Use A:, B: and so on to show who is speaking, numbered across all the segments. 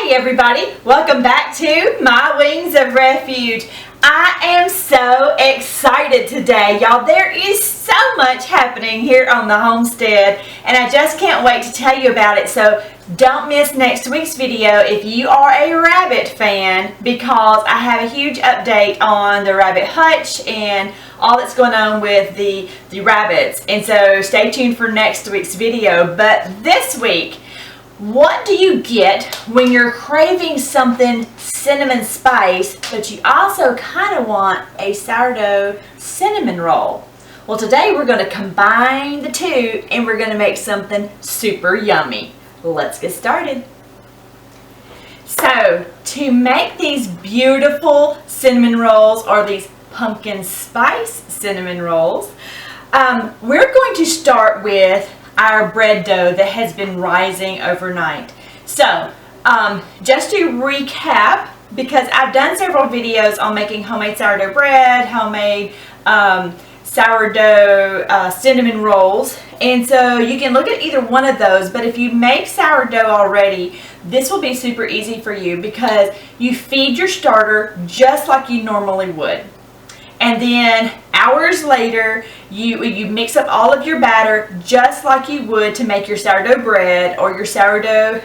A: Hey everybody, welcome back to My Wings of Refuge. I am so excited today, y'all. There is so much happening here on the homestead and I just can't wait to tell you about it. So don't miss next week's video if you are a rabbit fan, because I have a huge update on the rabbit hutch and all that's going on with the rabbits. And so stay tuned for next week's video. But this week, what do you get when you're craving something cinnamon spice, but you also kind of want a sourdough cinnamon roll? Well, today we're going to combine the two and we're going to make something super yummy. Let's get started. So, to make these beautiful cinnamon rolls, or these pumpkin spice cinnamon rolls, we're going to start with our bread dough that has been rising overnight. So just to recap, because I've done several videos on making homemade sourdough bread, homemade sourdough cinnamon rolls, and so you can look at either one of those. But if you make sourdough already, this will be super easy for you because you feed your starter just like you normally would. And then hours later, you mix up all of your batter just like you would to make your sourdough bread or your sourdough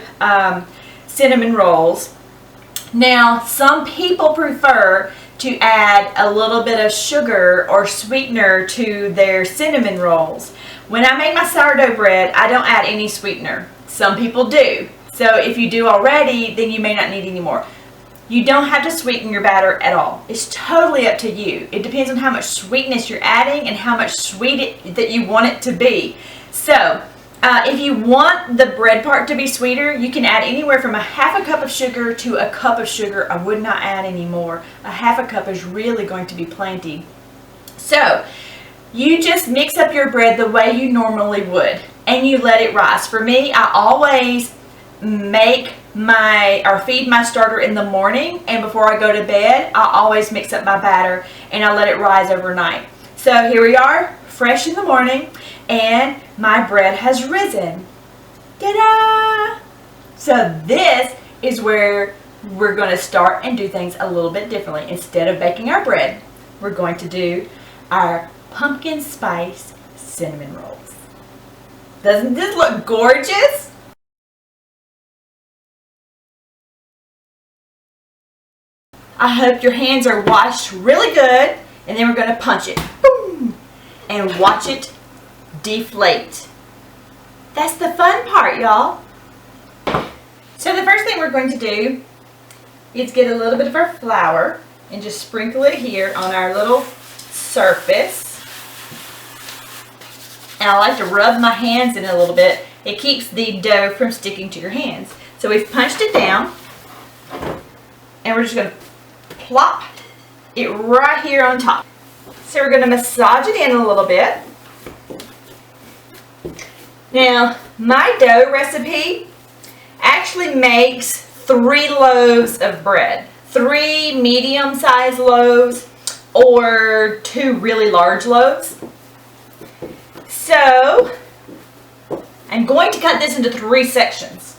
A: cinnamon rolls. Now, some people prefer to add a little bit of sugar or sweetener to their cinnamon rolls. When I make my sourdough bread, I don't add any sweetener. Some people do. So if you do already, then you may not need any more. You don't have to sweeten your batter at all. It's totally up to you. It depends on how much sweetness you're adding and how much sweet that you want it to be. So, if you want the bread part to be sweeter, you can add anywhere from a half a cup of sugar to a cup of sugar. I would not add any more. A half a cup is really going to be plenty. So, you just mix up your bread the way you normally would, and you let it rise. For me, I always feed my starter in the morning, and before I go to bed, I always mix up my batter and I let it rise overnight. So here we are, fresh in the morning, and my bread has risen. Ta-da! So this is where we're going to start and do things a little bit differently. Instead of baking our bread, we're going to do our pumpkin spice cinnamon rolls. Doesn't this look gorgeous? I hope your hands are washed really good, and then we're going to punch it. Boom! And watch it deflate. That's the fun part, y'all. So the first thing we're going to do is get a little bit of our flour and just sprinkle it here on our little surface. And I like to rub my hands in it a little bit. It keeps the dough from sticking to your hands. So we've punched it down, and we're just going to plop it right here on top. So we're going to massage it in a little bit. Now, my dough recipe actually makes 3 loaves of bread. 3 medium-sized loaves or 2 really large loaves. So, I'm going to cut this into 3 sections.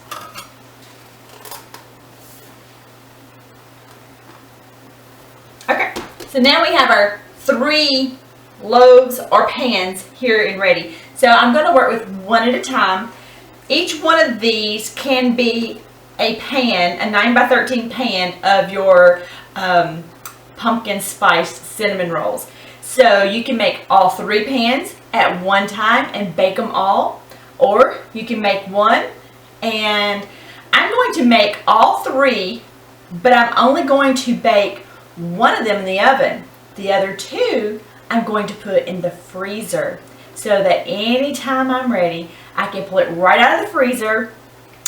A: Okay, so now we have our 3 loaves or pans here and ready. So I'm going to work with one at a time. Each one of these can be a pan, a 9x13 pan of your pumpkin spice cinnamon rolls. So you can make all 3 pans at one time and bake them all, or you can make one. And I'm going to make all 3, but I'm only going to bake one of them in the oven. The other 2 I'm going to put in the freezer, so that anytime I'm ready, I can pull it right out of the freezer,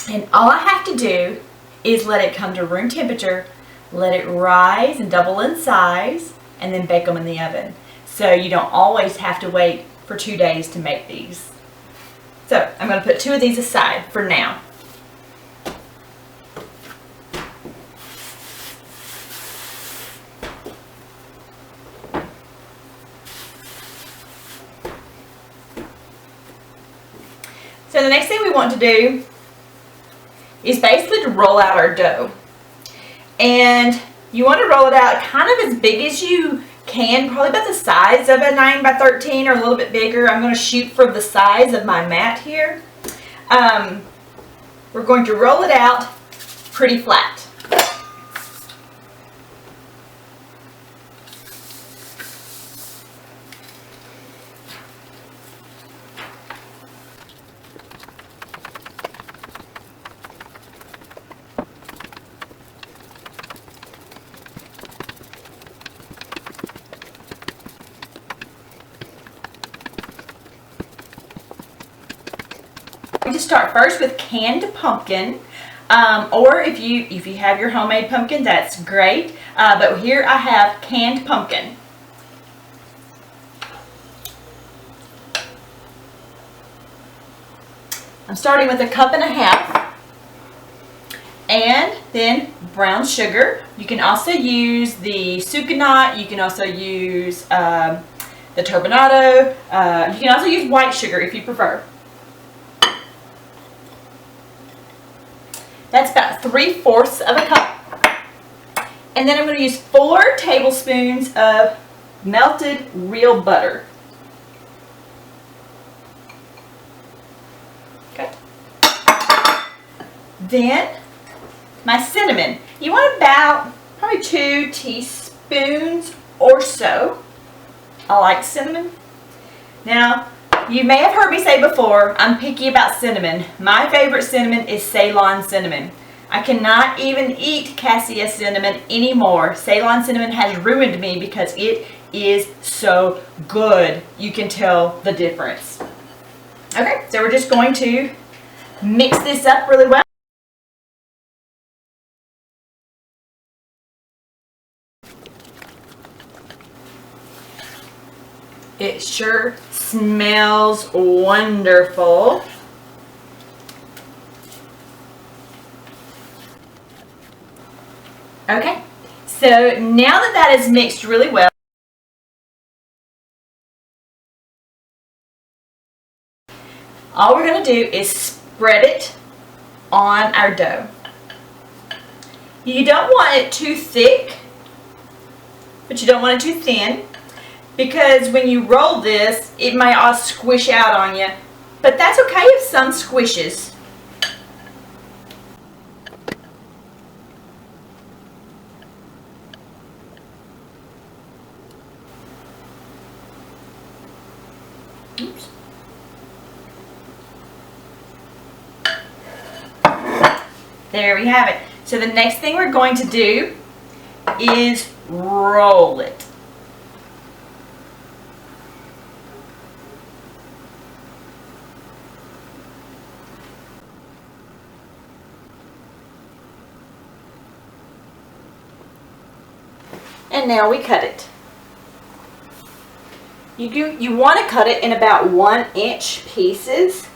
A: and all I have to do is let it come to room temperature, let it rise and double in size, and then bake them in the oven. So you don't always have to wait for 2 days to make these. So I'm going to put 2 of these aside for now. So the next thing we want to do is basically to roll out our dough. And you want to roll it out kind of as big as you can, probably about the size of a 9 by 13 or a little bit bigger. I'm going to shoot for the size of my mat here. We're going to roll it out pretty flat. I'm going to start first with canned pumpkin, or if you have your homemade pumpkin, that's great. But here I have canned pumpkin. I'm starting with 1.5 cups, and then brown sugar. You can also use the sucanat. You can also use the turbinado. You can also use white sugar if you prefer. That's about 3/4 of a cup. And then I'm going to use 4 tablespoons of melted real butter. Okay. Then my cinnamon. You want about probably 2 teaspoons or so. I like cinnamon. Now, you may have heard me say before, I'm picky about cinnamon. My favorite cinnamon is Ceylon cinnamon. I cannot even eat cassia cinnamon anymore. Ceylon cinnamon has ruined me because it is so good. You can tell the difference. Okay, so we're just going to mix this up really well. It sure smells wonderful. Okay, so now that is mixed really well, all we're going to do is spread it on our dough. You don't want it too thick, but you don't want it too thin, because when you roll this, it might all squish out on you. But that's okay if some squishes. Oops. There we have it. So the next thing we're going to do is roll it. And now we cut it. You want to cut it in about 1-inch pieces.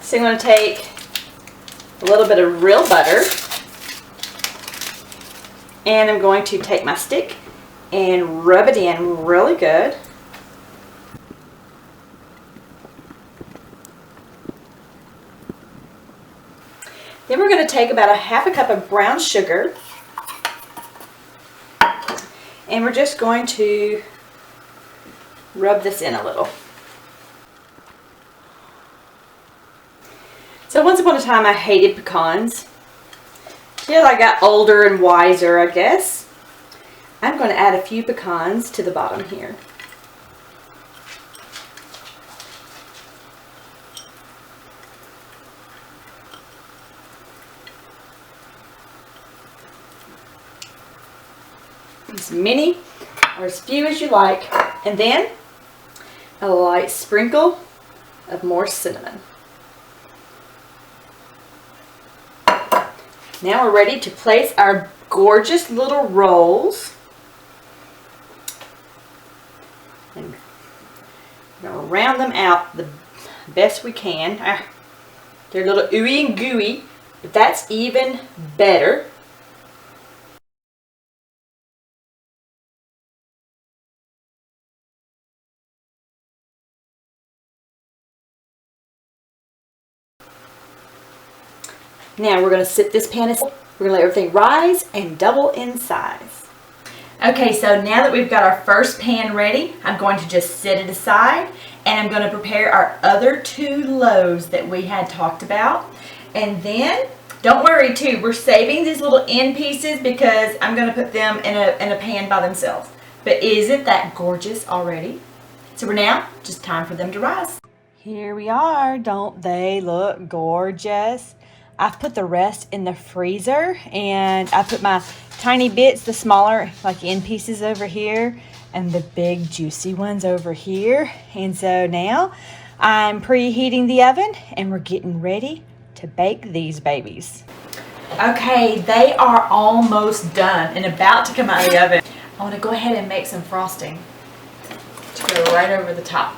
A: So I'm going to take a little bit of real butter, and I'm going to take my stick and rub it in really good. Then we're going to take about 1/2 cup of brown sugar, and we're just going to rub this in a little. So once upon a time I hated pecans. Till I got older and wiser, I guess. I'm going to add a few pecans to the bottom here. As many or as few as you like. And then a light sprinkle of more cinnamon. Now we're ready to place our gorgeous little rolls. And we're going to round them out the best we can. They're a little ooey and gooey, but that's even better. Now we're going to sit this pan aside. We're going to let everything rise and double in size. Okay, so now that we've got our first pan ready, I'm going to just set it aside, and I'm going to prepare our other 2 loaves that we had talked about. And then, don't worry too, we're saving these little end pieces because I'm going to put them in a pan by themselves. But isn't that gorgeous already? So we're now just time for them to rise. Here we are. Don't they look gorgeous? I've put the rest in the freezer, and I put my tiny bits, the smaller like end pieces over here, and the big juicy ones over here. And so now I'm preheating the oven, and we're getting ready to bake these babies. Okay, they are almost done and about to come out of the oven. I want to go ahead and make some frosting to go right over the top.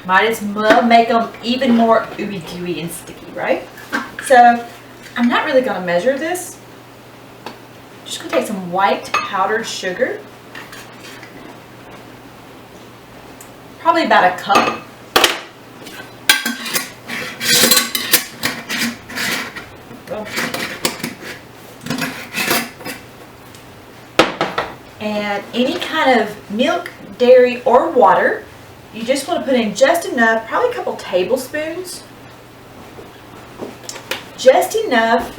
A: Might as well make them even more ooey gooey and sticky, right? So I'm not really going to measure this. Just going to take some white powdered sugar. Probably about a cup. And any kind of milk, dairy, or water. You just want to put in just enough, probably a couple tablespoons. Just enough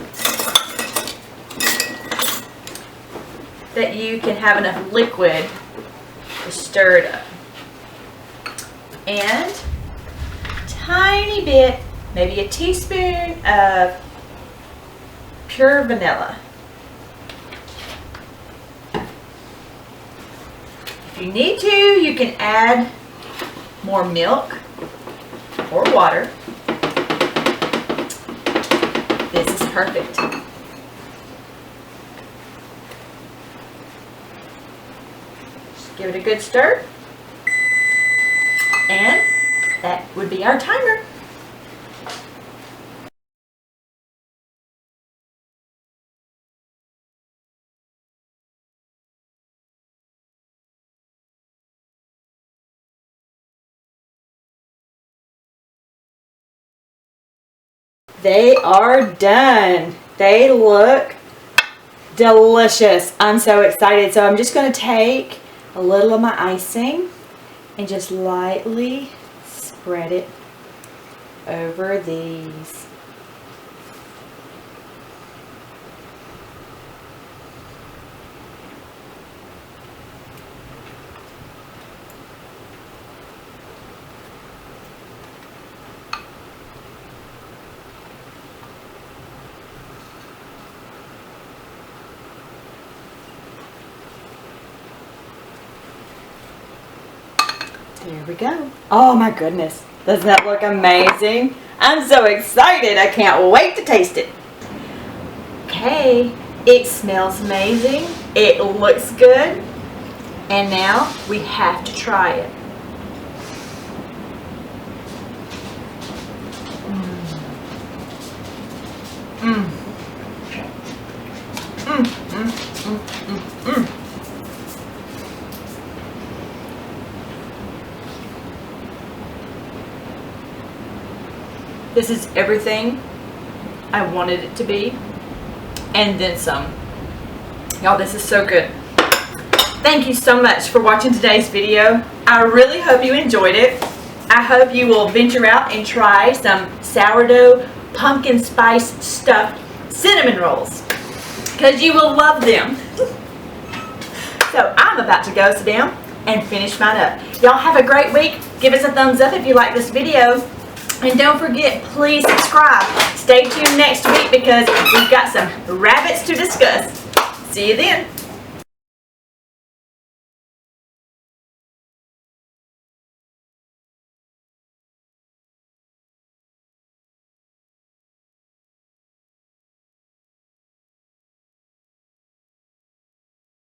A: that you can have enough liquid to stir it up. And a tiny bit, maybe a teaspoon of pure vanilla. If you need to, you can add more milk or water. This is perfect. Just give it a good stir. And that would be our timer. They are done. They look delicious. I'm so excited. So I'm just going to take a little of my icing and just lightly spread it over these. There we go. Oh my goodness. Doesn't that look amazing? I'm so excited. I can't wait to taste it. Okay. It smells amazing. It looks good. And now we have to try it. This is everything I wanted it to be, and then some. Y'all, this is so good. Thank you so much for watching today's video. I really hope you enjoyed it. I hope you will venture out and try some sourdough pumpkin spice stuffed cinnamon rolls, because you will love them. So I'm about to go sit down and finish mine up. Y'all have a great week. Give us a thumbs up if you like this video. And don't forget, please subscribe. Stay tuned next week because we've got some rabbits to discuss. See you then.